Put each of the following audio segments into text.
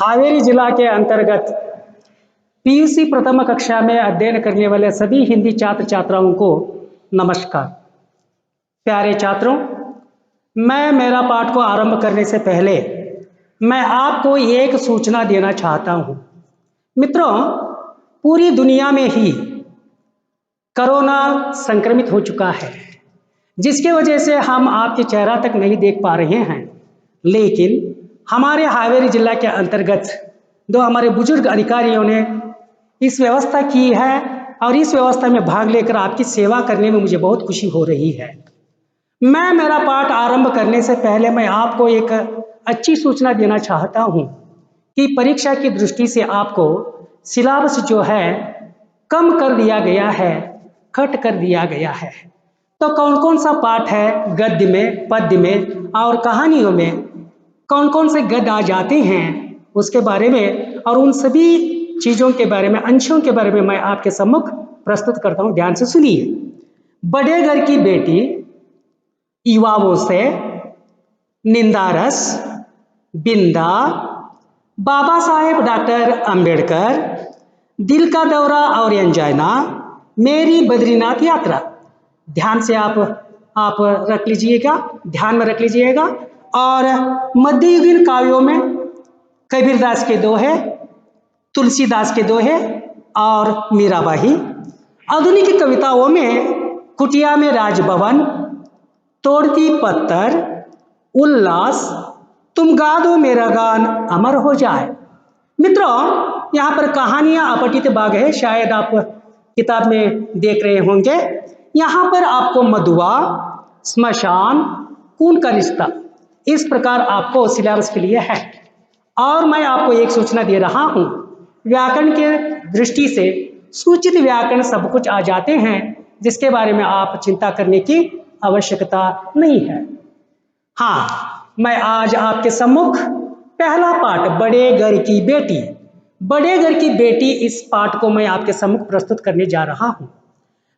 हावेरी जिला के अंतर्गत पीयूसी प्रथम कक्षा में अध्ययन करने वाले सभी हिंदी छात्र छात्राओं को नमस्कार। प्यारे छात्रों, मैं मेरा पाठ को आरंभ करने से पहले मैं आपको एक सूचना देना चाहता हूं। मित्रों, पूरी दुनिया में ही कोरोना संक्रमित हो चुका है, जिसकी वजह से हम आपके चेहरा तक नहीं देख पा रहे हैं। लेकिन हमारे हावेरी जिला के अंतर्गत दो हमारे बुजुर्ग अधिकारियों ने इस व्यवस्था की है और इस व्यवस्था में भाग लेकर आपकी सेवा करने में मुझे बहुत खुशी हो रही है। मैं मेरा पाठ आरंभ करने से पहले मैं आपको एक अच्छी सूचना देना चाहता हूं कि परीक्षा की दृष्टि से आपको सिलेबस जो है कम कर दिया गया है, कट कर दिया गया है। तो कौन कौन सा पाठ है, गद्य में, पद्य में और कहानियों में कौन कौन से गद्य आ जाते हैं, उसके बारे में और उन सभी चीज़ों के बारे में, अंशों के बारे में मैं आपके सम्मुख प्रस्तुत करता हूं। ध्यान से सुनिए। बड़े घर की बेटी, युवाओं से, निंदारस, बिंदा, बाबा साहेब डॉक्टर अंबेडकर, दिल का दौरा और एंजाइना, मेरी बद्रीनाथ यात्रा। ध्यान से आप रख लीजिएगा, ध्यान में रख लीजिएगा। और मध्ययुगीन काव्यों में कबीरदास के दोहे, तुलसीदास के दोहे और मीराबाई। आधुनिक कविताओं में कुटिया में राजभवन, तोड़ती पत्थर, उल्लास, तुम गा दो मेरा गान अमर हो जाए। मित्रों, यहाँ पर कहानियां अपठित भाग है, शायद आप किताब में देख रहे होंगे। यहाँ पर आपको मधुआ, स्मशान, खून का रिश्ता, इस प्रकार आपको सिलेबस के लिए है। और मैं आपको एक सूचना दे रहा हूं, व्याकरण के दृष्टि से सूचित व्याकरण सब कुछ आ जाते हैं, जिसके बारे में आप चिंता करने की आवश्यकता नहीं है। हाँ, मैं आज आपके सम्मुख पहला पाठ बड़े घर की बेटी, बड़े घर की बेटी, इस पाठ को मैं आपके सम्मुख प्रस्तुत करने जा रहा हूं।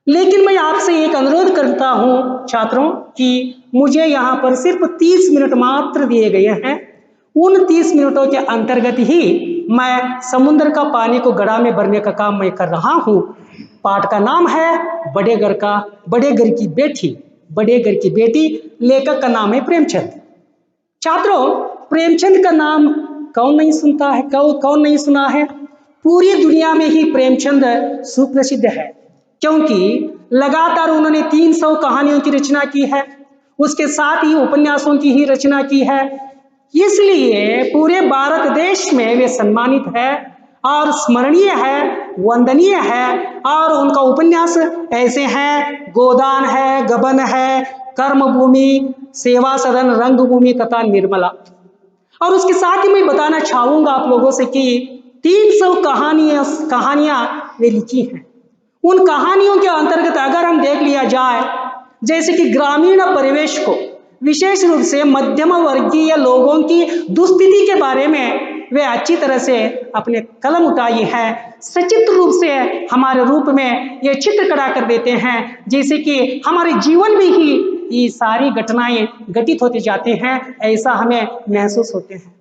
लेकिन मैं आपसे एक अनुरोध करता हूं छात्रों कि मुझे यहाँ पर सिर्फ 30 मिनट मात्र दिए गए हैं। उन 30 मिनटों के अंतर्गत ही मैं समुद्र का पानी को घड़ा में भरने का काम मैं कर रहा हूँ। पाठ का नाम है बड़े घर की बेटी, बड़े घर की बेटी। लेखक का नाम है प्रेमचंद। छात्रों, प्रेमचंद का नाम कौन नहीं सुनता है, कौन नहीं सुना है? पूरी दुनिया में ही प्रेमचंद सुप्रसिद्ध है, क्योंकि लगातार उन्होंने 300 कहानियों की रचना की है, उसके साथ ही उपन्यासों की ही रचना की है। इसलिए पूरे भारत देश में वे सम्मानित है और स्मरणीय है, वंदनीय है। और उनका उपन्यास ऐसे हैं, गोदान है, गबन है, कर्मभूमि, सेवा सदन, रंगभूमि तथा निर्मला। और उसके साथ ही मैं बताना चाहूंगा आप लोगों से कि 300 कहानियां वे लिखी हैं। उन कहानियों के अंतर्गत अगर हम देख लिया जाए, जैसे कि ग्रामीण परिवेश को, विशेष रूप से मध्यम वर्गीय लोगों की दुस्थिति के बारे में वे अच्छी तरह से अपने कलम उठाई है। सचित्र रूप से हमारे रूप में ये चित्र कड़ा कर देते हैं, जैसे कि हमारे जीवन में ही ये सारी घटनाएं घटित होती जाती हैं, ऐसा हमें महसूस होते हैं।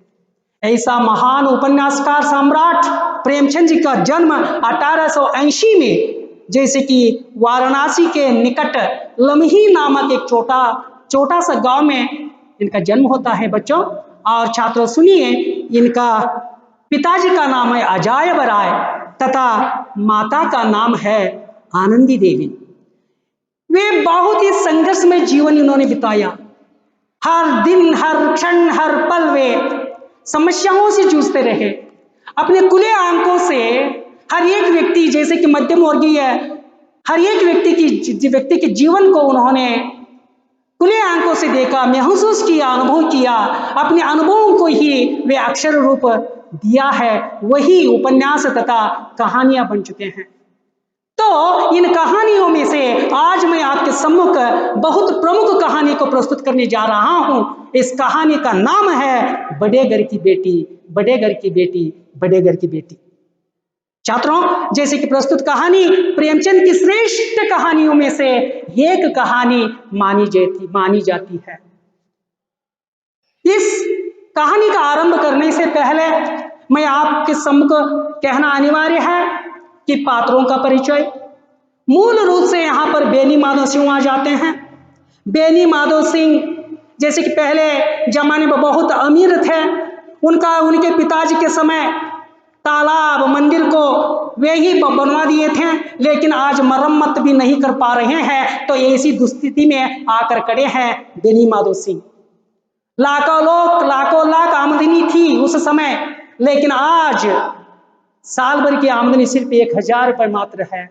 ऐसा महान उपन्यासकार सम्राट प्रेमचंद जी का जन्म 1880 में, जैसे कि वाराणसी के निकट लम्ही नामक एक छोटा सा गांव में इनका जन्म होता है बच्चों। और छात्रों सुनिए, इनका पिताजी का नाम है अजायब राय तथा माता का नाम है आनंदी देवी। वे बहुत ही संघर्षमय जीवन इन्होंने बिताया। हर दिन, हर क्षण, हर पल वे समस्याओं से जूझते रहे। अपने खुले आंखों से हर एक व्यक्ति, जैसे कि मध्यम वर्गीय, हर एक व्यक्ति के जीवन को उन्होंने खुले आंखों से देखा, महसूस किया, अनुभव किया। अपने अनुभवों को ही वे अक्षर रूप दिया है, वही उपन्यास तथा कहानियां बन चुके हैं। तो इन कहानियों में से आज मैं आपके सम्मुख बहुत प्रमुख कहानी को प्रस्तुत करने जा रहा हूं। इस कहानी का नाम है बड़े घर की बेटी, बड़े घर की बेटी, बड़े घर की बेटी। छात्रों, जैसे कि प्रस्तुत कहानी प्रेमचंद की श्रेष्ठ कहानियों में से एक कहानी मानी जाती है। इस कहानी का आरंभ करने से पहले मैं आपके सम्मुख कहना अनिवार्य है कि पात्रों का परिचय मूल रूप से यहाँ पर बेनी माधव सिंह आ जाते हैं। बेनी माधव सिंह जैसे कि पहले जमाने में बहुत अमीर थे, उनके पिताजी के समय तालाब मंदिर को वे ही बनवा दिए थे, लेकिन आज मरम्मत भी नहीं कर पा रहे हैं। तो ऐसी दुस्थिति में आकर खड़े हैं बेनी माधव सिंह। लाखों लाख आमदनी थी उस समय, लेकिन आज साल भर की आमदनी सिर्फ 1000 रुपये मात्र है।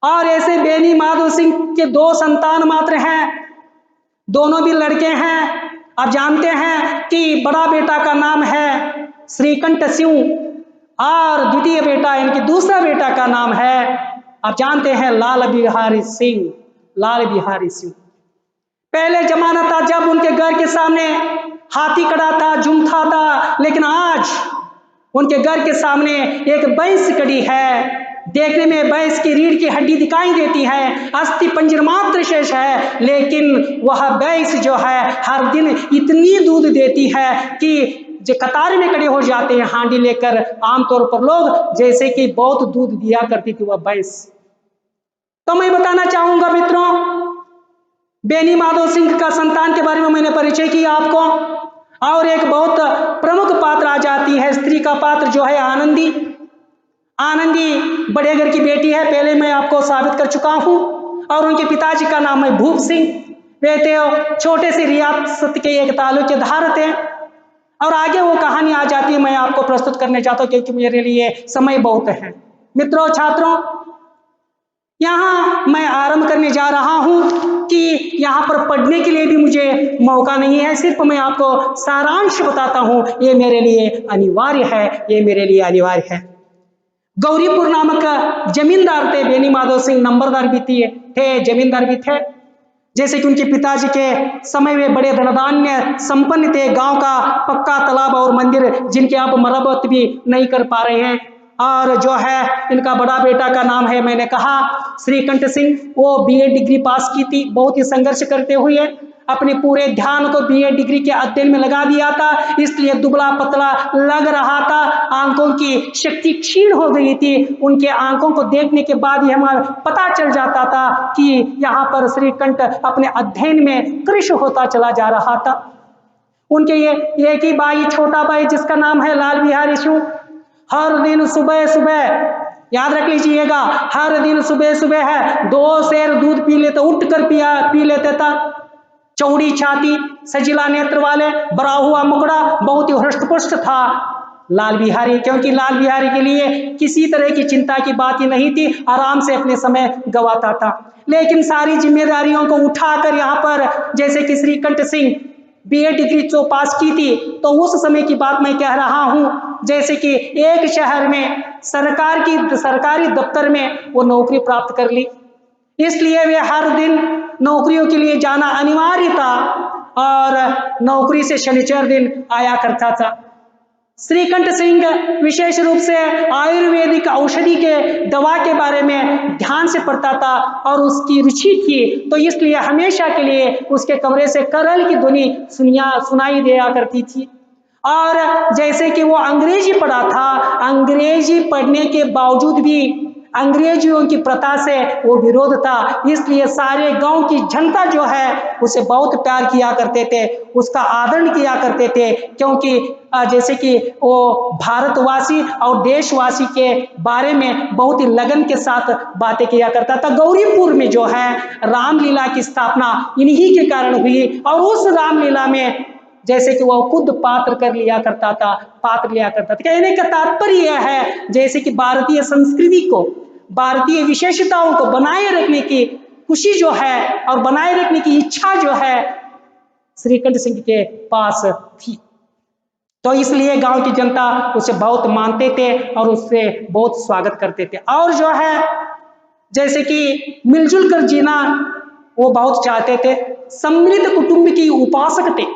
और ऐसे बेनी माधव सिंह के 2 संतान मात्र हैं, दोनों भी लड़के हैं। आप जानते हैं कि बड़ा बेटा का नाम है श्रीकंठ सिंह और द्वितीय बेटा इनकी दूसरा बेटा का नाम है, आप जानते हैं, लाल बिहारी सिंह। लाल बिहारी सिंह पहले जमाना था जब उनके घर के सामने हाथी खड़ा था, जुमथा था, लेकिन आज उनके घर के सामने एक भैंस खड़ी है। देखने में भैंस की रीढ़ की हड्डी दिखाई देती है, अस्थि पंजर मात्र शेष है, लेकिन वह भैंस जो है हर दिन इतनी दूध देती है कि जो कतार में खड़े हो जाते हैं हांडी लेकर आमतौर पर लोग, जैसे कि बहुत दूध दिया करती थी वह भैंस। तो मैं बताना चाहूंगा मित्रों, बेनी माधव सिंह का संतान के बारे में मैंने परिचय किया आपको। और एक बहुत प्रमुख पात्र आ जाती है, स्त्री का पात्र जो है आनंदी। आनंदी बड़े घर की बेटी है, पहले मैं आपको साबित कर चुका हूं। और उनके पिताजी का नाम है भूप सिंह। वे थे छोटे से रियासत के एक तालुकेदार थे। और आगे वो कहानी आ जाती है, मैं आपको प्रस्तुत करने चाहता हूं क्योंकि मेरे लिए समय बहुत है। मित्रों, छात्रों, यहाँ मैं आरंभ करने जा रहा हूं कि यहाँ पर पढ़ने के लिए भी मुझे मौका नहीं है, सिर्फ मैं आपको सारांश बताता हूं। ये मेरे लिए अनिवार्य है, ये मेरे लिए अनिवार्य है। गौरीपुर नामक जमींदार थे बेनी माधव सिंह, नंबरदार भी थे, जमींदार भी थे। जैसे कि उनके पिताजी के समय में बड़े धनधान्य संपन्न थे, गांव का पक्का तालाब और मंदिर जिनके आप मरम्मत भी नहीं कर पा रहे हैं। और जो है इनका बड़ा बेटा का नाम है, मैंने कहा, श्रीकंठ सिंह। वो बीए डिग्री पास की थी, बहुत ही संघर्ष करते हुए अपने पूरे ध्यान को बीए डिग्री के अध्ययन में लगा दिया था, इसलिए दुबला पतला लग रहा था, आंखों की शक्ति क्षीण हो गई थी। उनके आंखों को देखने के बाद ही हमें पता चल जाता था कि यहाँ पर श्रीकंठ अपने अध्ययन में कृश होता चला जा रहा था। उनके ये एक ही भाई, छोटा भाई, जिसका नाम है लाल बिहारी सिंह, हर दिन सुबह सुबह, याद रख लीजिएगा, हर दिन सुबह सुबह है 2 सेर दूध पी लेते, उठ कर पी लेते था। चौड़ी छाती, सजीला नेत्र वाले, बड़ा हुआ मुखड़ा, बहुत ही हृष्टपुष्ट था लाल बिहारी, क्योंकि लाल बिहारी के लिए किसी तरह की चिंता की बात ही नहीं थी, आराम से अपने समय गवाता था। लेकिन सारी जिम्मेदारियों को उठाकर यहाँ पर, जैसे कि श्रीकंठ सिंह बीए डिग्री जो पास की थी, तो उस समय की बात मैं कह रहा हूं, जैसे कि एक शहर में सरकारी दफ्तर में वो नौकरी प्राप्त कर ली, इसलिए वे हर दिन नौकरियों के लिए जाना अनिवार्य था और नौकरी से शनिचर दिन आया करता था। श्रीकंठ सिंह विशेष रूप से आयुर्वेदिक औषधि के दवा के बारे में ध्यान से पढ़ता था और उसकी रुचि थी, तो इसलिए हमेशा के लिए उसके कमरे से करल की ध्वनि सुनाई दिया करती थी। और जैसे कि वो अंग्रेजी पढ़ा था, अंग्रेजी पढ़ने के बावजूद भी अंग्रेजियों की प्रथा से वो विरोध था, इसलिए सारे गांव की जनता जो है उसे बहुत प्यार किया करते थे, उसका आदर किया करते थे, क्योंकि जैसे कि वो भारतवासी और देशवासी के बारे में बहुत ही लगन के साथ बातें किया करता था। गौरीपुर में जो है रामलीला की स्थापना इन्हीं के कारण हुई और उस रामलीला में जैसे कि वह खुद पात्र लिया करता था। कहने का तात्पर्य यह है, जैसे कि भारतीय संस्कृति को, भारतीय विशेषताओं को बनाए रखने की खुशी जो है और बनाए रखने की इच्छा जो है श्रीकंठ सिंह के पास थी, तो इसलिए गांव की जनता उसे बहुत मानते थे और उससे बहुत स्वागत करते थे। और जो है जैसे कि मिलजुल कर जीना वो बहुत चाहते थे। सम्मिलित कुटुंब की उपासक थे,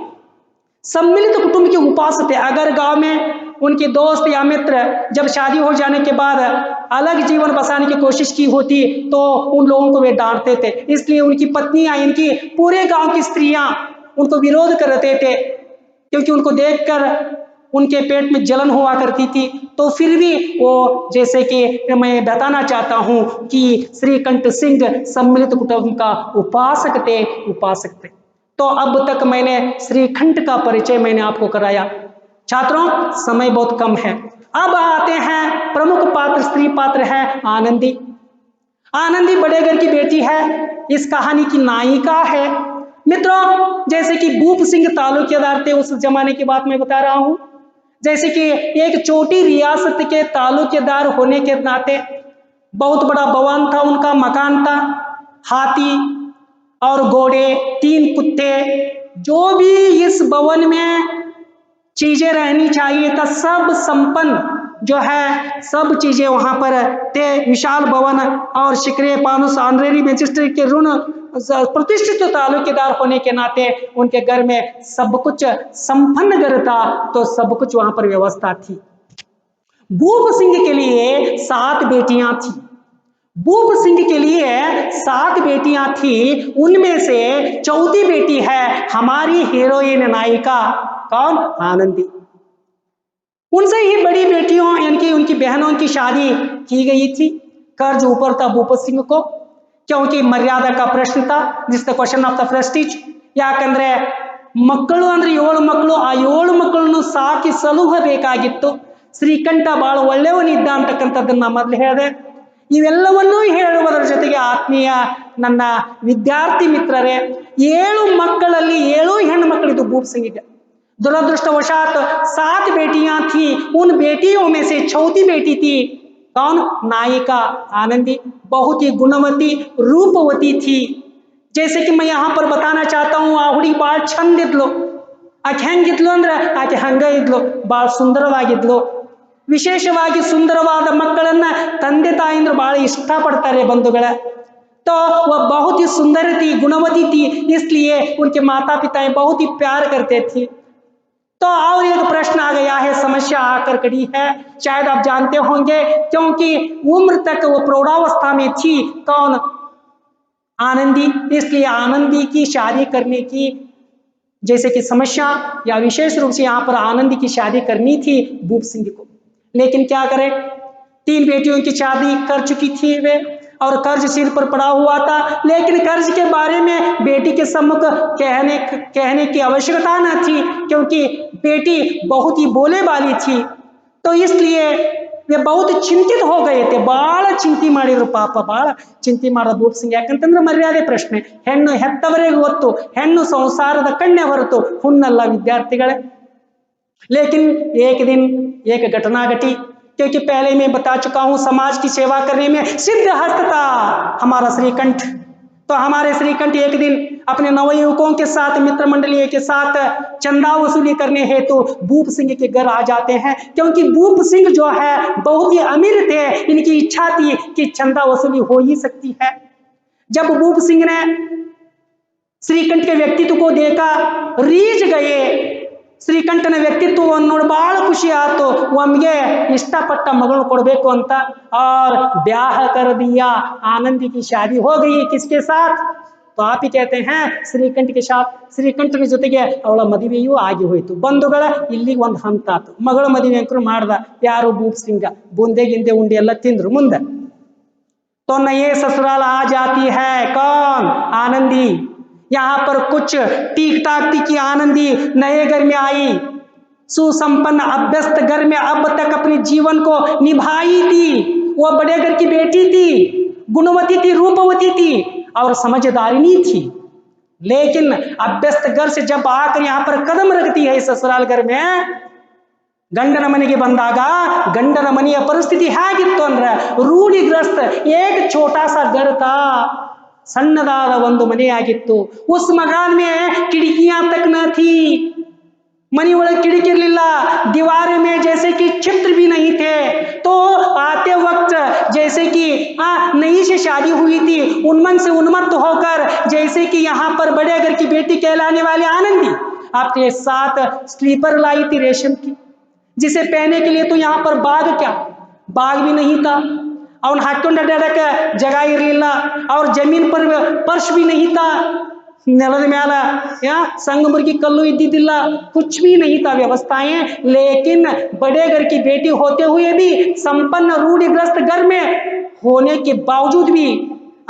सम्मिलित कुटुंब के उपासक थे। अगर गांव में उनके दोस्त या मित्र जब शादी हो जाने के बाद अलग जीवन बसाने की कोशिश की होती तो उन लोगों को वे डांटते थे, इसलिए उनकी पत्नियां, इनकी पूरे गांव की स्त्रियां उनको विरोध करते थे, क्योंकि उनको देखकर उनके पेट में जलन हुआ करती थी, तो फिर भी वो, जैसे कि मैं बताना चाहता हूं कि श्रीकंठ सिंह सम्मिलित कुटुंब का उपासक थे। तो अब तक मैंने श्रीकंठ का परिचय मैंने आपको कराया। छात्रों, समय बहुत कम है। अब आते हैं प्रमुख पात्र, स्त्री पात्र है आनंदी। आनंदी बड़े घर की बेटी है, इस कहानी की नायिका है। मित्रों, जैसे कि भूप सिंह तालुक्यदार थे, उस जमाने की बात मैं बता रहा हूं। जैसे कि एक छोटी रियासत के तालुक्यदार होने के नाते बहुत बड़ा भवन था, उनका मकान था, हाथी और घोड़े, 3 कुत्ते, जो भी इस भवन में चीजें रहनी चाहिए था, सब संपन्न जो है सब चीजें वहां पर थे। विशाल भवन और शिकरे पानुस ऑनरेरी मैजिस्ट्रेट के ऋण प्रतिष्ठित तालुकेदार होने के नाते उनके घर में सब कुछ संपन्न घर था, तो सब कुछ वहां पर व्यवस्था थी। भूप सिंह के लिए 7 बेटियां थी। भूप सिंह के लिए 7 बेटियां थी, उनमें से चौथी बेटी है हमारी हीरोइन नायिका, कौन? आनंदी। उनसे ही बड़ी बेटियों यानी कि उनकी बहनों की शादी की गई थी। कर्ज ऊपर था भूप सिंह को, क्योंकि मर्यादा का प्रश्न था, जिस the question of the Prestige. ಯಾಕಂದ್ರೆ ಮಕ್ಕಳು ಅಂದ್ರೆ 7 ಮಕ್ಕಳು, ಆ 7 ಮಕ್ಕಳನ್ನು ಸಾಕಿ ಸಲುಹಬೇಕಾಗಿತ್ತು। ಶ್ರೀಕಂಠ ಬಹಳ ಒಳ್ಳೆಯವನಿದ್ದ ಅಂತಕ್ಕಂಥದ್ದನ್ನ ಮೊದಲು ಹೇಳಿದೆ। ಇವೆಲ್ಲವನ್ನೂ ಹೇಳುವುದರ ಜೊತೆಗೆ ಆತ್ಮೀಯ ನನ್ನ ವಿದ್ಯಾರ್ಥಿ ಮಿತ್ರರೇ, 7 ಮಕ್ಕಳಲ್ಲಿ 7 ಹೆಣ್ಣು ಮಕ್ಕಳಿದ್ದು ಭೂಪ್ ಸಿಂಗಿಗೆ। दुरदृष्टवशात 7 बेटियां थी, उन बेटियों में से चौथी बेटी थी कौन? नायिका आनंदी। बहुत ही गुणवती, रूपवती थी। जैसे कि मैं यहां पर बताना चाहता हूं, आ हुಡುಗಿ ಬಾಳ ಚಂದ ಇದ್ಲು। ಆಕೆ ಹೆಂಗಿದ್ಲು ಅಂದ್ರೆ ಆಕೆ ಹಂಗ ಇದ್ಲು, ಬಾಳ ಸುಂದರವಾಗಿದ್ಲು। ವಿಶೇಷವಾಗಿ ಸುಂದರವಾದ ಮಕ್ಕಳನ್ನ ತಂದೆ ತಾಯಿಯಂದ್ರು ಬಾಳ ಇಷ್ಟಪಡ್ತಾರೆ ಬಂಧುಗಳ। तो वह बहुत ही सुंदर थी, गुणवती थी, इसलिए उनके माता पिता बहुत ही प्यार करते थे। तो और एक प्रश्न आ गया है, समस्या आकर खड़ी है, शायद आप जानते होंगे, क्योंकि उम्र तक वो प्रौढ़ावस्था में थी, कौन? आनंदी। इसलिए आनंदी की शादी करने की जैसे कि समस्या या विशेष रूप से यहाँ पर आनंदी की शादी करनी थी भूप सिंह को, लेकिन क्या करें, 3 बेटियों की शादी कर चुकी थी वे, और कर्ज सिर पर पड़ा हुआ था। लेकिन कर्ज के बारे में बेटी के सम्मुख कहने की आवश्यकता न थी, क्योंकि बेटी बहुत ही बोले वाली थी। तो इसलिए वे बहुत चिंतित हो गए थे, बाಳ ಚಿಂತೆ ಮಾಡಿದ್ರು ಪಾಪ, ಬಾಳ ಚಿಂತೆ ಮಾಡಿದ ಭೂಪ್ ಸಿಂಗ್। ಯಾಕಂತಂದ್ರೆ ಮರ್ಯಾದೆ ಪ್ರಶ್ನೆ, ಹೆಣ್ಣು ಹೆತ್ತವರಿಗೆ ಗೊತ್ತು, ಹೆಣ್ಣು ಸಂಸಾರದ ಕಣ್ಣೆ ಹೊರತು ಹುಣ್ಣಲ್ಲ ವಿದ್ಯಾರ್ಥಿಗಳೇ। लेकिन एक दिन एक घटना घटी, क्योंकि पहले मैं बता चुका हूं समाज की सेवा करने में सिद्ध हस्त था हमारा श्रीकंठ। तो हमारे श्रीकंठ एक दिन अपने नवयुवकों के साथ, मित्र मंडली के साथ चंदा वसूली करने हेतु भूप सिंह के घर आ जाते हैं, क्योंकि भूप सिंह जो है बहुत ही अमीर थे। इनकी इच्छा थी कि चंदा वसूली हो ही सकती है। जब भूप सिंह ने श्रीकंठ के व्यक्तित्व को देखा, रीझ गए। ಶ್ರೀಕಂಠನ ವ್ಯಕ್ತಿತ್ವವನ್ನು ನೋಡಿ ಬಹಳ ಖುಷಿ ಆಯ್ತು, ಒಮ್ಗೆ ಇಷ್ಟಪಟ್ಟ ಮಗಳು ಕೊಡಬೇಕು ಅಂತ, और ब्याह कर दिया। आनंदी की शादी हो गई, किसके साथ? तो आप ही कहते हैं श्रीकंठ के साथ। ಶ್ರೀಕಂಠನ ಜೊತೆಗೆ ಅವಳ ಮದುವೆಯೂ ಆಗಿ ಹೋಯಿತು। ಬಂಧುಗಳ ಇಲ್ಲಿಗೆ ಒಂದು ಹಂತ ಆಯ್ತು, ಮಗಳ ಮದುವೆ ಅಂಕರು ಮಾಡ್ದ ಯಾರು? ಭೂಪ್ ಸಿಂಗ। ಬುಂದೆ ಗಿಂದೆ ಉಂಡೆ ಎಲ್ಲ ತಿಂದ್ರು ಮುಂದೆ। तो नए ससुराल आ जाती है कौन? आनंदी। यहां पर कुछ टीक टाक थी कि आनंदी नए घर में आई, सुसंपन्न अभ्यस्त घर में अब तक अपने जीवन को निभाई थी। वो बड़े घर की बेटी थी, गुणवती थी, रूपवती थी और समझदारिनी थी। लेकिन अभ्यस्त घर से जब आकर यहां पर कदम रखती है ससुराल घर में, ಗಂಡನ ಮನೆಗೆ ಬಂದಾಗ ಗಂಡನ ಮನೆಯ ಪರಿಸ್ಥಿತಿ ಹೇಗಿತ್ತು ಅಂದ್ರೆ ರೂಢಿಗ್ರಸ್ತ एक छोटा सा घर था, ಸಣ್ಣದಾದ ಒಂದು ಮನೆಯಾಗಿತ್ತು। उस मकान में खिड़कियां तक न थी, मनी ಒಳಗೆ खिड़की ಇರಲಿಲ್ಲ, दीवारों में जैसे कि चित्र भी नहीं थे। तो आते वक्त जैसे कि नई से शादी हुई थी, उन्मन से उन्मत्त होकर जैसे कि यहाँ पर बड़े घर की बेटी कहलाने वाली आनंदी आपके साथ स्लीपर लाई थी रेशम की, जिसे पहनने के लिए तो यहाँ पर बाग क्या, बाग भी नहीं था, और हाथों डडक जगह इरलिಲ್ಲ, और जमीन पर फर्श भी नहीं था। ನೆಲದ ಮ್ಯಾಲ संगमरगी कल्लू इद्दिद्दिल्ल, कुछ भी नहीं था व्यवस्थाएं। लेकिन बड़े घर की बेटी होते हुए भी, संपन्न रूढ़िग्रस्त घर में होने के बावजूद भी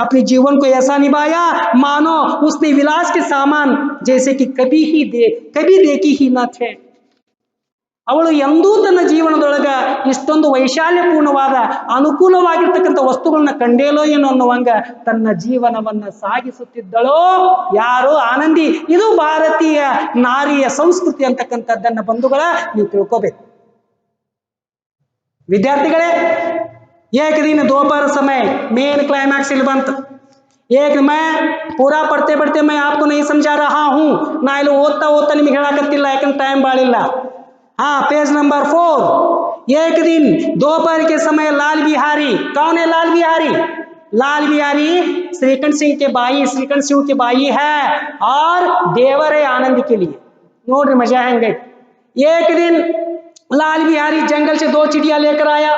अपने जीवन को ऐसा निभाया मानो उसने विलास के सामान जैसे कि कभी देखी ही न थे। ಅವಳು ಎಂದೂ ತನ್ನ ಜೀವನದೊಳಗ ಇಷ್ಟೊಂದು ವೈಶಾಲ್ಯಪೂರ್ಣವಾದ ಅನುಕೂಲವಾಗಿರ್ತಕ್ಕಂಥ ವಸ್ತುಗಳನ್ನ ಕಂಡೇಲೋ ಏನೋ ಅನ್ನುವಂಗ ತನ್ನ ಜೀವನವನ್ನ ಸಾಗಿಸುತ್ತಿದ್ದಳೋ ಯಾರು? ಆನಂದಿ. ಇದು ಭಾರತೀಯ ನಾರಿಯ ಸಂಸ್ಕೃತಿ ಅಂತಕ್ಕಂಥದ್ದನ್ನ ಬಂಧುಗಳ ನೀವು ತಿಳ್ಕೋಬೇಕು ವಿದ್ಯಾರ್ಥಿಗಳೇ। एक दिन दोपहर समय मेन क्लाइमैक्स ಇಲ್ಲಿ ಬಂತು। एक मैं पूरा पढ़ते पढ़ते मैं आपको नहीं समझा रहा हूं, ನಾ ಇಲ್ಲಿ ಓದ್ತಾ ನಿಮಗೆ ಹೇಳಾಕತ್ತಿಲ್ಲ, ಯಾಕಂದ್ರೆ ಟೈಮ್ ಬಾಳಿಲ್ಲ। हाँ, पेज नंबर 4। एक दिन दोपहर के समय लाल बिहारी, कौन है लाल बिहारी? लाल बिहारी श्रीकंठ सिंह के भाई है और देवर है आनंद के लिए। नोट मजा आएंगे। एक दिन लाल बिहारी जंगल से 2 चिड़िया लेकर आया,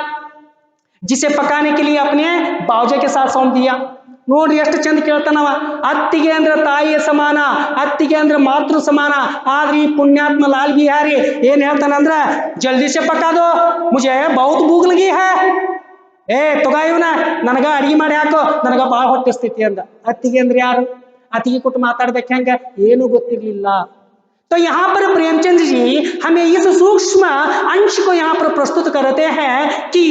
जिसे पकाने के लिए अपने बावजे के साथ सौंप दिया। ನೋಡ್ರಿ ಎಷ್ಟು ಚಂದ ಕೇಳ್ತಾನವ। ಅತ್ತಿಗೆ ಅಂದ್ರೆ ತಾಯಿಯ ಸಮಾನ, ಅತ್ತಿಗೆ ಅಂದ್ರೆ ಮಾತೃ ಸಮಾನ। ಆದ್ರೆ ಈ ಪುಣ್ಯಾತ್ಮ ಲಾಲ್ ಬಿಹಾರಿ ಏನ್ ಹೇಳ್ತಾನಂದ್ರ, ಜಲ್ದಿ से पका दो, मुझे बहुत भूख लगी है। ತಗೋ ಇವನ ನನಗ ಅಡಿಗೆ ಮಾಡಿ ಹಾಕೋ, ನನಗ ಬಹಳ ಹೊಟ್ಟೆ ಸ್ಥಿತಿ ಅಂದ। ಅತ್ತಿಗೆ ಅಂದ್ರೆ ಯಾರು? ಅತ್ತಿಗೆ ಕೊಟ್ಟು ಮಾತಾಡ್ಬೇಕು ಹೆಂಗ? ಏನು ಗೊತ್ತಿರ್ಲಿಲ್ಲ। तो यहाँ पर प्रेमचंद जी हमें इस सूक्ष्म अंश को यहाँ पर प्रस्तुत करते हैं कि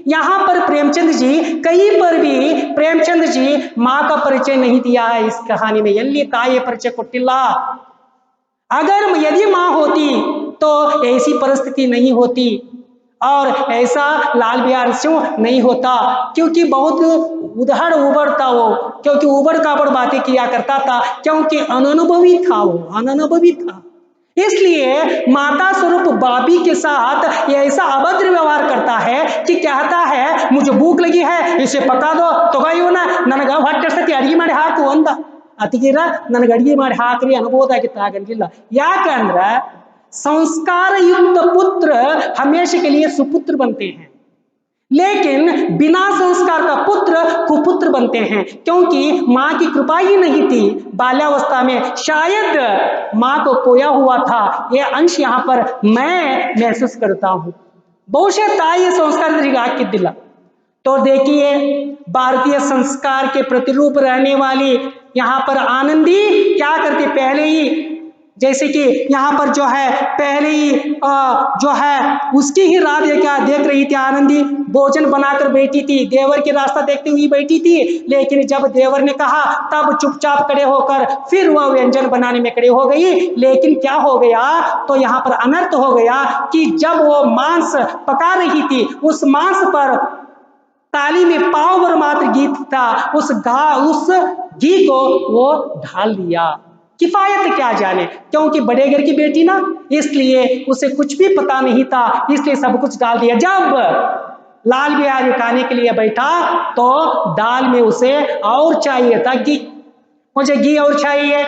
यहाँ पर प्रेमचंद जी कहीं पर भी प्रेमचंद जी मां का परिचय नहीं दिया है इस कहानी में। यदि ताई परिचय कोटिल्ला, अगर यदि मां होती तो ऐसी परिस्थिति नहीं होती और ऐसा लाल बिहारी क्यों नहीं होता, क्योंकि बहुत उधड़ उबड़ था वो, क्योंकि उबड़ खाबड़ बातें किया करता था, क्योंकि अननुभवी था वो, अननुभवी था। इसलिए माता स्वरूप बाबी के साथ ऐसा अभद्र व्यवहार करता है कि कहता है मुझे भूख लगी है, इसे पका दो, ತಗೋಯೋನ ನನಗ ಹೊಟ್ಟೆ ಸತಿ ಅಡಿಗೆ ಮಾಡಿ ಹಾಕು ಅಂದ। ಅತಿಗಿರ ನನಗೆ ಅಡಿಗೆ ಮಾಡಿ ಹಾಕ್ರಿ ಅನ್ಬೋದಾಗಿತ್ತು, ಆಗಂಗಿಲ್ಲ। ಯಾಕಂದ್ರೆ संस्कार युक्त पुत्र हमेशा के लिए सुपुत्र बनते हैं, लेकिन बिना संस्कार का पुत्र कुपुत्र बनते हैं, क्योंकि मां की कृपा ही नहीं थी। बाल्यावस्था में शायद मां को खोया हुआ था, यह अंश यहां पर मैं महसूस करता हूं। बहुशः ताई संस्कार हाकिद्दिಲ್ಲ। तो देखिए भारतीय संस्कार के प्रतिरूप रहने वाली यहां पर आनंदी क्या करती, पहले ही जैसे कि यहाँ पर जो है पहले ही जो है उसकी ही राह देख रही थी आनंदी, भोजन बनाकर बैठी थी, देवर की रास्ता देखते हुए बैठी थी। लेकिन जब देवर ने कहा तब चुपचाप खड़े होकर फिर वह व्यंजन बनाने में खड़े हो गई। लेकिन क्या हो गया, तो यहाँ पर अनर्थ हो गया कि जब वो मांस पका रही थी, उस मांस पर ताली में पाव भर मात्र घी था, उस घी को वो ढाल दिया। किफायत क्या जाने, क्योंकि बड़े घर की बेटी ना, इसलिए उसे कुछ भी पता नहीं था, इसलिए सब कुछ डाल दिया। जब लाल बिहारी खाने के लिए बैठा तो दाल में उसे और चाहिए था घी, मुझे घी और चाहिए।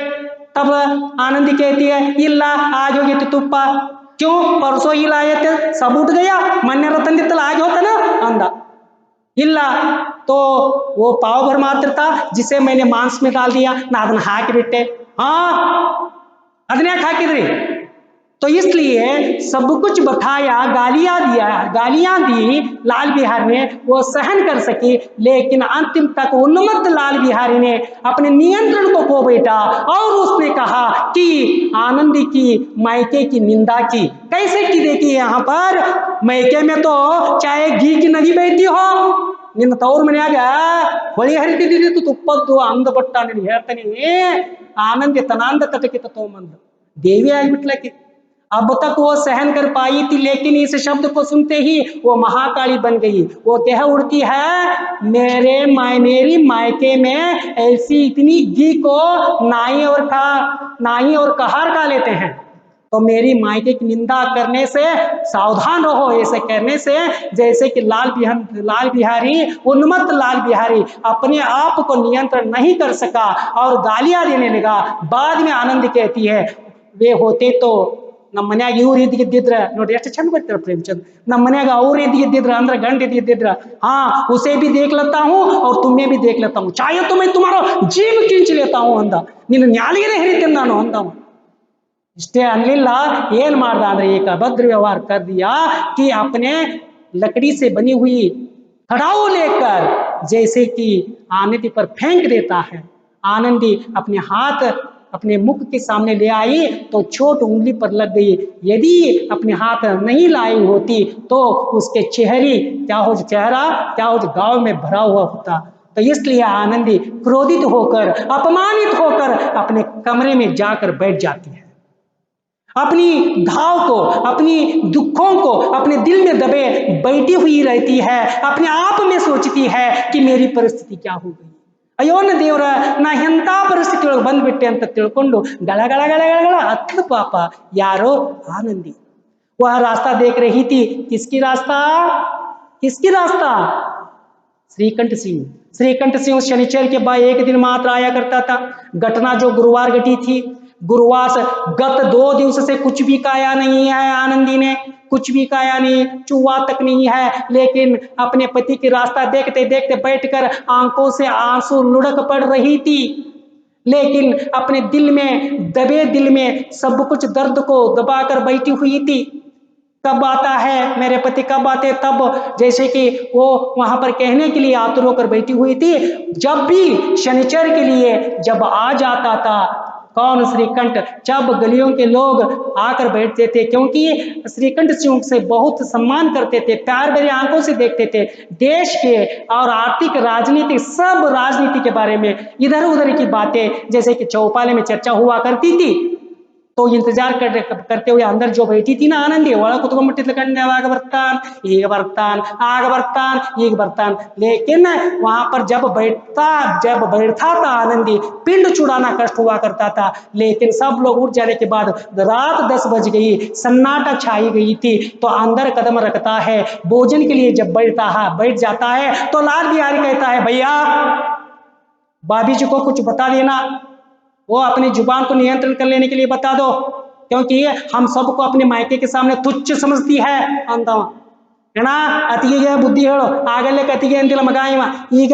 तब आनंदी कहती है इल्ला आज होगी तो तुप्पा, क्यों परसों ही लाए थे, सब उठ गया, मन्ने रतन दित्तल आज होता ना अंदा। इल्ला तो वो पाव भर मात्र था जिसे मैंने मांस में डाल दिया, ना ಅದನ್ನ ಹಾಕಿ ಬಿಟ್ಟೆ। हाँ ಅದನ್ನ ಯಾಕೆ ಹಾಕಿದ್ರಿ? तो इसलिए सब कुछ बताया, गालियां दी लाल बिहारी ने, वो सहन कर सकी। लेकिन अंतिम तक उन्मत्त लाल बिहारी ने अपने नियंत्रण को खो बैठा और उसने कहा कि आनंदी की मायके की निंदा की। कैसे की? देखिए यहाँ पर मायके में तो चाहे घी की नदी बहती हो, ನಿನ್ನ ತವರು ಮನೆಯಾಗ ಹೊಳಿ ಹರಿತಿದ್ದು ತುಪ್ಪದ್ದು ಅಂದ ಬಟ್ಟ ನಿನಗೆ ಹೇಳ್ತಾನೆ, ಆನಂದಿ ತನಾಂದ ತಟಕಿತ ತೋಮಂದ देवी ಆಗಿಬಿಟ್ಲಕ್ಕೆ। अब तक वो सहन कर पाई थी, लेकिन इस शब्द को सुनते ही वो महाकाली बन गई। वो कह उड़ती है मेरी मायके में ऐसी इतनी घी को नाई और कहार खा लेते हैं, तो मेरी मायके की निंदा करने से सावधान रहो। ऐसे करने से जैसे कि लाल बिहारी उन्मत्त लाल बिहारी अपने आप को नियंत्रण नहीं कर सका और गालियां देने लगा। बाद में आनंद कहती है वे होते तो ನಮ್ಮ ಮನ್ಯಾಗ ಇವ್ರು ಇದ್ದಿದ್ರ ನೋಡಿ ಎಷ್ಟು ಚಂದ ಬರ್ತಾರೆ प्रेमचंद ನಮ್ಮ ಮನ್ಯಾಗ ಅವ್ರು ಇದ್ದಿದ್ರ ಅಂದ್ರೆ ಗಂಡ ಇದ್ದಿದ್ರ हाँ उसे भी देख लेता हूँ और तुम्हें भी देख लेता हूँ चाहे तो मैं तुम्हारा जीव खींच लेता हूँ अंदा ನಿನ್ನ ನ್ಯಾಲಿಗೆನೇ ಹಿಡಿತೀನಿ ನಾನು ಅಂದವ ಇಷ್ಟೇ ಅನ್ಲಿಲ್ಲ ಏನ್ ಮಾಡ್ದ ಅಂದ್ರೆ एक अभद्र व्यवहार कर दिया कि अपने लकड़ी से बनी हुई कड़ाऊ लेकर जैसे कि आनंदी पर फेंक देता है आनंदी अपने हाथ अपने मुख के सामने ले आई तो चोट उंगली पर लग गई यदि अपने हाथ नहीं लाई होती तो उसके चेहरे चेहरा गांव में भरा हुआ होता तो इसलिए आनंदी क्रोधित होकर अपमानित होकर अपने कमरे में जाकर बैठ जाती है अपनी घाव को अपनी दुखों को अपने दिल में दबे बैठी हुई रहती है अपने आप में सोचती है कि मेरी परिस्थिति क्या हो गई ಅಯ್ಯೋ ನ ದೇವರ ನಾ ಎಂತ ಪರಿಸ್ಥಿತಿ ಒಳಗೆ ಬಂದ್ಬಿಟ್ಟೆ ಅಂತ ತಿಳ್ಕೊಂಡು ಗಳಗಳ ಗಳಗಳ ಹತ್ತು ಪಾಪ ಯಾರೋ आनंदी वह रास्ता देख रही थी किसकी रास्ता श्रीकंठ सिंह शनिचर के बाद एक दिन मात्र आया करता था घटना जो गुरुवार घटी थी गुरुवार से गत 2 दिवस से कुछ भी खाया नहीं है आनंदी ने कुछ भी खाया नहीं चूहा तक नहीं है लेकिन अपने पति की रास्ता देखते देखते बैठकर आंखों से आंसू लुढ़क पड़ रही थी लेकिन अपने दबे दिल में सब कुछ दर्द को दबाकर बैठी हुई थी कब आता है मेरे पति कब आते तब जैसे कि वो वहां पर कहने के लिए आतुर होकर बैठी हुई थी जब भी शनिचर के लिए जब आ जाता था कौन श्रीकंठ जब गलियों के लोग आकर बैठते थे क्योंकि श्रीकंठ सिंह से बहुत सम्मान करते थे प्यार भरी आंखों से देखते थे देश के और आर्थिक राजनीतिक सब राजनीति के बारे में इधर उधर की बातें जैसे कि चौपाले में चर्चा हुआ करती थी तो इंतजार करते हुए अंदर जो बैठी थी ना आनंदी ಒಳ ಕುತ್ಕೊಂಡ್ಬಿಟ್ಟಿದ್ಲು ಕಣ್ಣ ಯಾವಾಗ ಬರ್ತಾನ್ ಆಗ ಬರ್ತಾನ್ लेकिन वहां पर जब बैठता था आनंदी पिंड छुड़ाना कष्ट हुआ करता था लेकिन सब लोग उठ जाने के बाद रात 10 बज गई सन्नाटा छाई गई थी तो अंदर कदम रखता है भोजन के लिए जब बैठ जाता है तो लाल बिहारी कहता है भैया भाभी जी को कुछ बता देना वो अपनी जुबान को नियंत्रण कर लेने के लिए बता दो क्योंकि हम सबको अपने मायके के सामने तुच्छ समझती है अंदव ಏನ ಅತಿಗೆ ಬುದ್ಧಿ ಹೇಳು ಆಗಲೇ ಕತಿಗೆ ಅಂತಿಲ್ಲ ಮಗ ಇವ ಈಗ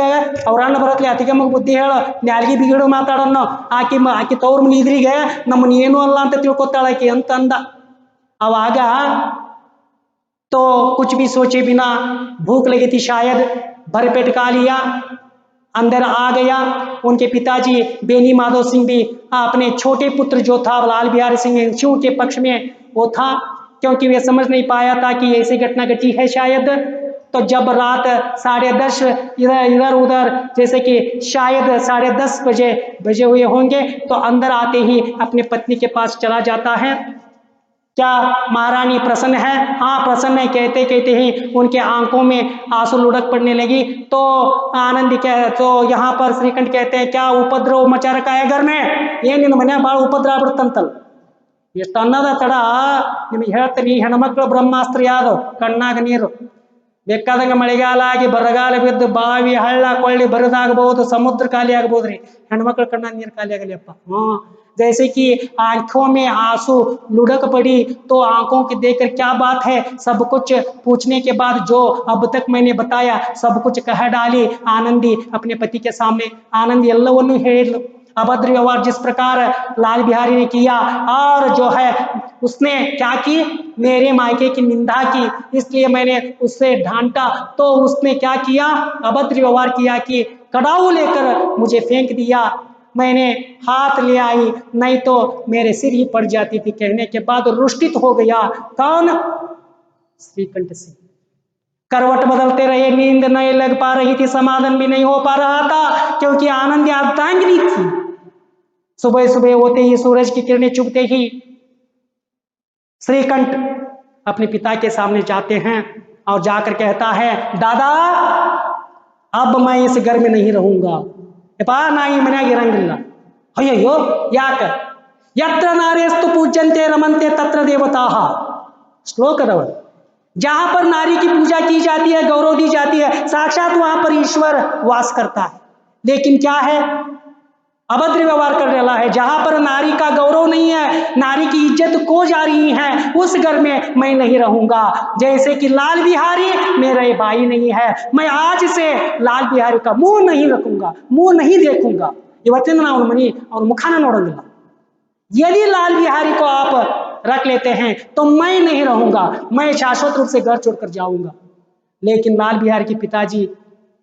ಅವ್ರ ಅಣ್ಣ ಬರತ್ಲೆ ಅತಿಗೆ ಮಗ ಬುದ್ಧಿ ಹೇಳು ನ್ಯಾಲ್ಗಿ ಬಿಗಿಡು ಮಾತಾಡೋಣ ಆಕಿ ತವ್ರ ಮನೆ ಇದ್ರಿಗೆ ನಮ್ಮನ್ನ ಏನು ಅಲ್ಲ ಅಂತ ತಿಳ್ಕೊತಾಳ ಆಕಿ ಅಂತ ಅಂದ ಅವಾಗ तो कुछ भी सोचे बिना भूख लगी थी शायद भरपेट खा लिया अंदर आ गया उनके पिताजी बेनी माधव सिंह भी अपने छोटे पुत्र जो था लाल बिहारी सिंह के पक्ष में वो था क्योंकि वे समझ नहीं पाया था कि ऐसी घटना घटी है शायद तो जब रात 10:30 इधर उधर जैसे कि शायद 10:30 बजे हुए होंगे तो अंदर आते ही अपनी पत्नी के पास चला जाता है क्या महारानी प्रसन्न है हाँ प्रसन्न है कहते ही उनके आंखों में आंसू लुढ़क पड़ने लगी तो आनंदी तो यहाँ पर श्रीकंठ कहते हैं क्या उपद्रव मचा रखा है घर में ये ನಿನ್ನ ಮನೆ ಭಾಳ ಉಪದ್ರ ಆಗ್ಬಿಡ್ತಂತಲ್ಲ ಎಷ್ಟು ಅನ್ನದ ತಡ ನಿಮಗೆ ಹೇಳ್ತೀನಿ ಹೆಣ್ಮಕ್ಳು ಬ್ರಹ್ಮಾಸ್ತ್ರ ಯಾವುದು ಕಣ್ಣಾಗ ನೀರು ಬೇಕಾದಂಗೆ ಮಳೆಗಾಲ ಆಗಿ ಬರಗಾಲ ಬಿದ್ದು ಬಾವಿ ಹಳ್ಳ ಕೊಳ್ಳಿ ಬರದಾಗಬಹುದು ಸಮುದ್ರ ಖಾಲಿ ಆಗಬಹುದ್ರಿ ಹೆಣ್ಮಕ್ಳ ಕಣ್ಣಾಗ ನೀರು ಖಾಲಿ ಆಗಲಿಯಪ್ಪ जैसे कि आंखों में आंसू लुढ़क पड़ी तो आंखों की देखकर क्या बात है सब कुछ पूछने के बाद जो अब तक मैंने बताया सब कुछ कह डाली आनंदी अपने पति के सामने आनंदी ಎಲ್ಲವನ್ನೂ ಹೇಳಿದ್ಲು अभद्र व्यवहार जिस प्रकार लाल बिहारी ने किया और जो है उसने क्या की मेरे मायके की निंदा की इसलिए मैंने उससे डांटा तो उसने क्या किया अभद्र व्यवहार किया कि कड़ाऊ लेकर मुझे फेंक दिया मैंने हाथ ले आई नहीं तो मेरे सिर ही पड़ जाती थी कहने के बाद रुष्टित हो गया कौन श्रीकंठ सिंह करवट बदलते रहे नींद नहीं लग पा रही थी समाधान भी नहीं हो पा रहा था क्योंकि आनंदी अर्धांगिनी थी सुबह सुबह होते ही सूरज की किरणें चुभते ही श्रीकंठ अपने पिता के सामने जाते हैं और जाकर कहता है दादा अब मैं इस घर में नहीं रहूंगा ನಾಯಿ ಮನೆಯಾಗ ಇರಂಗಿಲ್ಲ ಅಯ್ಯಯ್ಯೋ ಯಾಕ ಯತ್ರ ನಾರ್ಯಸ್ತು पूज्यन्ते रमन्ते तत्र देवताः श्लोकदव जहां पर नारी की पूजा की जाती है गौरव दी जाती है साक्षात वहां पर ईश्वर वास करता है लेकिन क्या है अभद्र व्यवहार कर रहा है। जहां पर नारी का गौरव नहीं है, नारी की इज्जत खो जा रही है, उस घर में मैं नहीं रहूंगा। जैसे कि लाल बिहारी मेरे भाई नहीं है, मैं आज से लाल बिहारी का मुंह नहीं रखूंगा, मुंह नहीं देखूंगा। ಇವತ್ತಿನ ನಾವು ಮನಿ ಅವ್ರ ಮುಖಾನ ನೋಡೋಂಗಿಲ್ಲ। यदि लाल बिहारी को आप रख लेते हैं तो मैं नहीं रहूंगा, मैं शाश्वत रूप से घर छोड़कर जाऊंगा। लेकिन लाल बिहारी के पिताजी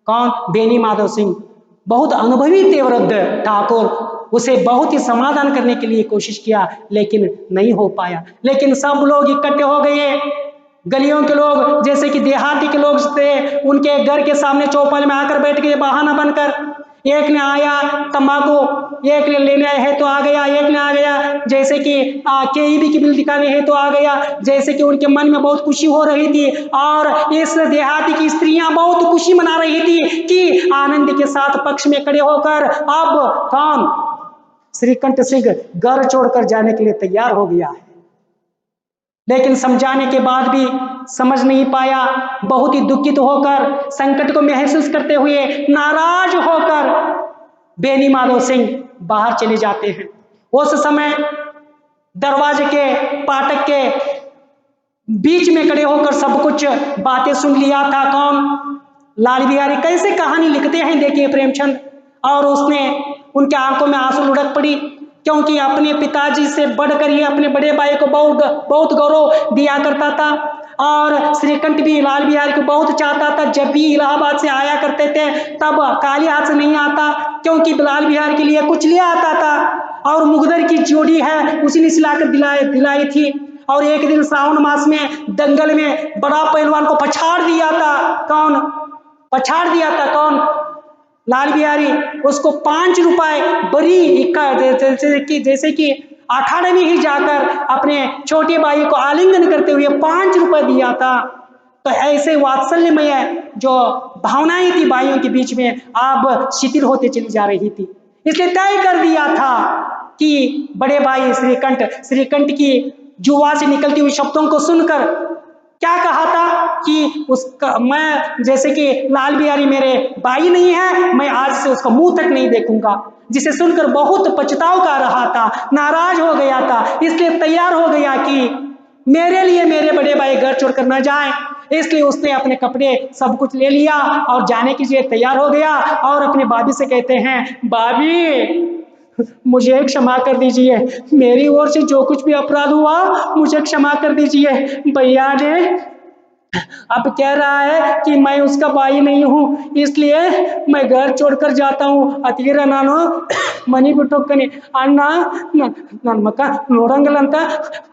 कौन, बेनी माधव सिंह, बहुत अनुभवी थे वृद्ध ठाकुर, उसे बहुत ही समाधान करने के लिए कोशिश किया लेकिन नहीं हो पाया। लेकिन सब लोग इकट्ठे हो गए, गलियों के लोग, जैसे कि देहाती के लोग थे, उनके घर के सामने चौपाल में आकर बैठ गए बहाना बनकर। एक ने आया तंबाकू, एक ने लेने है तो आ गया, एक ने आ गया जैसे कि केईबी की बिल दिखाने है तो आ गया। जैसे कि उनके मन में बहुत खुशी हो रही थी और इस देहाती की स्त्रियां बहुत खुशी मना रही थी कि आनंद के साथ पक्ष में खड़े होकर अब कौन, श्रीकंठ सिंह घर छोड़कर जाने के लिए तैयार हो गया है। लेकिन समझाने के बाद भी समझ नहीं पाया। बहुत ही दुखित होकर, संकट को महसूस करते हुए, नाराज होकर बेनी माधव सिंह बाहर चले जाते हैं। उस समय दरवाजे के फाटक के बीच में खड़े होकर सब कुछ बातें सुन लिया था कौन, लाल बिहारी। कैसे कहानी लिखते हैं देखिए प्रेमचंद। और उसने, उनके आंखों में आंसू लुढ़क पड़ी, क्योंकि अपने पिताजी से बढ़कर ही अपने बड़े भाई को बहुत गौरव दिया करता था। और श्रीकंठ भी लाल बिहारी को बहुत चाहता था। जब भी इलाहाबाद से आया करते थे तब खाली हाथ से नहीं आता, क्योंकि लाल बिहारी के लिए कुछ ले आता था। और मुगदर की जोड़ी है उसी ने सिलाकर दिलाई थी। और एक दिन श्रावण मास में दंगल में बड़ा पहलवान को पछाड़ दिया था कौन, पछाड़ दिया था कौन, लाल बिहारी। उसको 5 रुपए बड़ी इक्का, जैसे कि अखाड़े में ही जाकर अपने छोटे भाई को आलिंगन करते हुए 5 रुपए दिया था। तो ऐसे वात्सल्यमय जो भावनाएं थी भाइयों के बीच में अब शिथिल होते चली जा रही थी। इसलिए तय कर दिया था कि बड़े भाई श्रीकंठ की जुआ से निकलती हुई शब्दों को सुनकर क्या कहा था कि उसका, मैं जैसे कि लाल बिहारी मेरे भाई नहीं है, मैं आज से उसका मुंह तक नहीं देखूंगा। जिसे सुनकर बहुत पछताव कर रहा था, नाराज हो गया था, इसलिए तैयार हो गया कि मेरे लिए मेरे बड़े भाई घर छोड़कर न जाएं। इसलिए उसने अपने कपड़े सब कुछ ले लिया और जाने के लिए तैयार हो गया। और अपने भाभी से कहते हैं, भाभी मुझे क्षमा कर दीजिए, मेरी ओर से जो कुछ भी अपराध हुआ मुझे क्षमा कर दीजिए। भैया ने अब कह रहा है कि मैं उसका भाई नहीं हूँ, इसलिए मैं घर छोड़कर जाता हूँ। अतीरा नानो मनी बिटोकनी अण्णा ನನ್ನ ಮಕ್ಕ ನೋಡಂಗಿಲ್ಲ ಅಂತ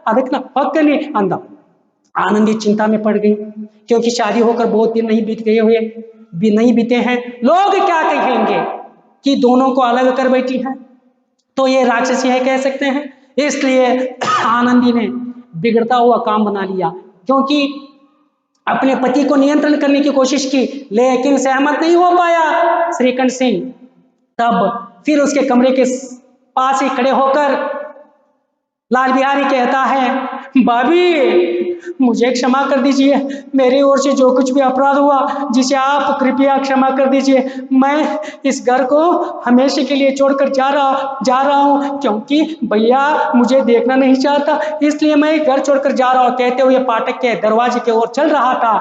ಅದಕ್ಕೆ ನಾ ಹೊಕ್ಕನಿ अंदा। आनंदी चिंता में पड़ गई, क्योंकि शादी होकर बहुत दिन नहीं बीत गए हुए, भी नहीं बीते हैं। लोग क्या कहेंगे कि दोनों को अलग कर बैठी है, तो ये राक्षसी है कह सकते हैं। इसलिए आनंदी ने बिगड़ता हुआ काम बना लिया, क्योंकि अपने पति को नियंत्रण करने की कोशिश की लेकिन सहमत नहीं हो पाया श्रीकंठ सिंह। तब फिर उसके कमरे के पास ही खड़े होकर लाल बिहारी कहता है, भाभी मुझे क्षमा कर दीजिए, मेरी ओर से जो कुछ भी अपराध हुआ जिसे आप कृपया क्षमा कर दीजिए। मैं इस घर को हमेशा के लिए छोड़कर जा रहा हूँ, क्योंकि भैया मुझे देखना नहीं चाहता, इसलिए मैं घर छोड़कर जा रहा हूँ। कहते हुए फाटक के दरवाजे की ओर चल रहा था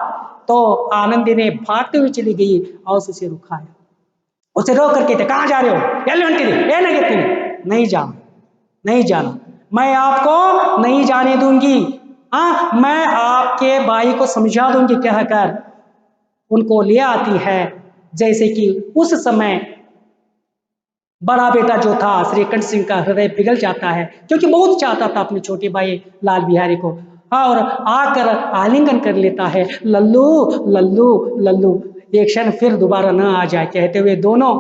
तो आनंदी ने भागते हुए चली गई और उसे रुकाया। उसे रोक करके थे, कहाँ जा रहे हो, नहीं जाना, नहीं जाना, मैं आपको नहीं जाने दूंगी। हाँ, मैं आपके भाई को समझा दूंगी कहकर उनको ले आती है। जैसे कि उस समय बड़ा बेटा जो था श्रीकंठ सिंह का हृदय पिघल जाता है, क्योंकि बहुत चाहता था अपने छोटे भाई लाल बिहारी को, और आकर आलिंगन कर लेता है, लल्लू लल्लू लल्लू, एक क्षण फिर दोबारा न आ जाए कहते हुए दोनों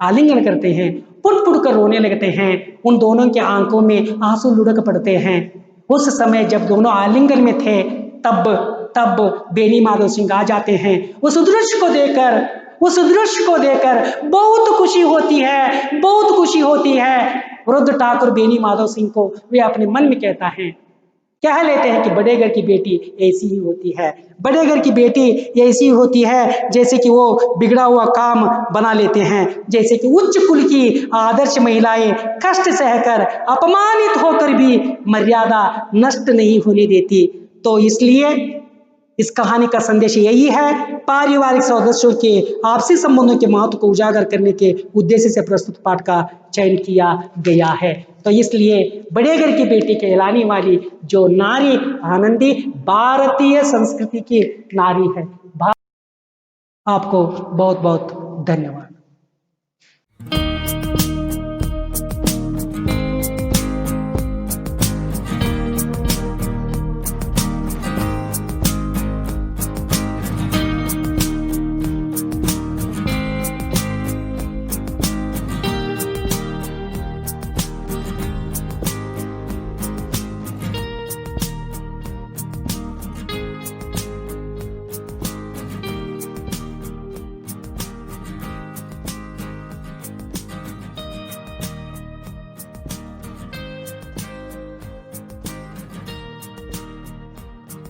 आलिंगन करते हैं, पुट पुट कर रोने लगते हैं। उन दोनों के आंखों में आंसू लुढ़क पड़ते हैं। उस समय जब दोनों आलिंगन में थे तब बेनी माधव सिंह आ जाते हैं। उस दृश्य को देखकर बहुत खुशी होती है, बहुत खुशी होती है। वृद्ध ठाकुर बेनी माधव सिंह को वे अपने मन में कहता है, कह लेते हैं कि बड़े घर की बेटी ऐसी ही होती है, बड़े घर की बेटी ऐसी होती है जैसे कि वो बिगड़ा हुआ काम बना लेते हैं, जैसे कि उच्च कुल की आदर्श महिलाएं कष्ट सहकर अपमानित होकर भी मर्यादा नष्ट नहीं होने देती। तो इसलिए इस कहानी का संदेश यही है, पारिवारिक सदस्यों के आपसी संबंधों के महत्व को उजागर करने के उद्देश्य से प्रस्तुत पाठ का चयन किया गया है। तो इसलिए बड़े घर की बेटी कहलाने वाली जो नारी आनंदी भारतीय संस्कृति की नारी है। आपको बहुत बहुत धन्यवाद।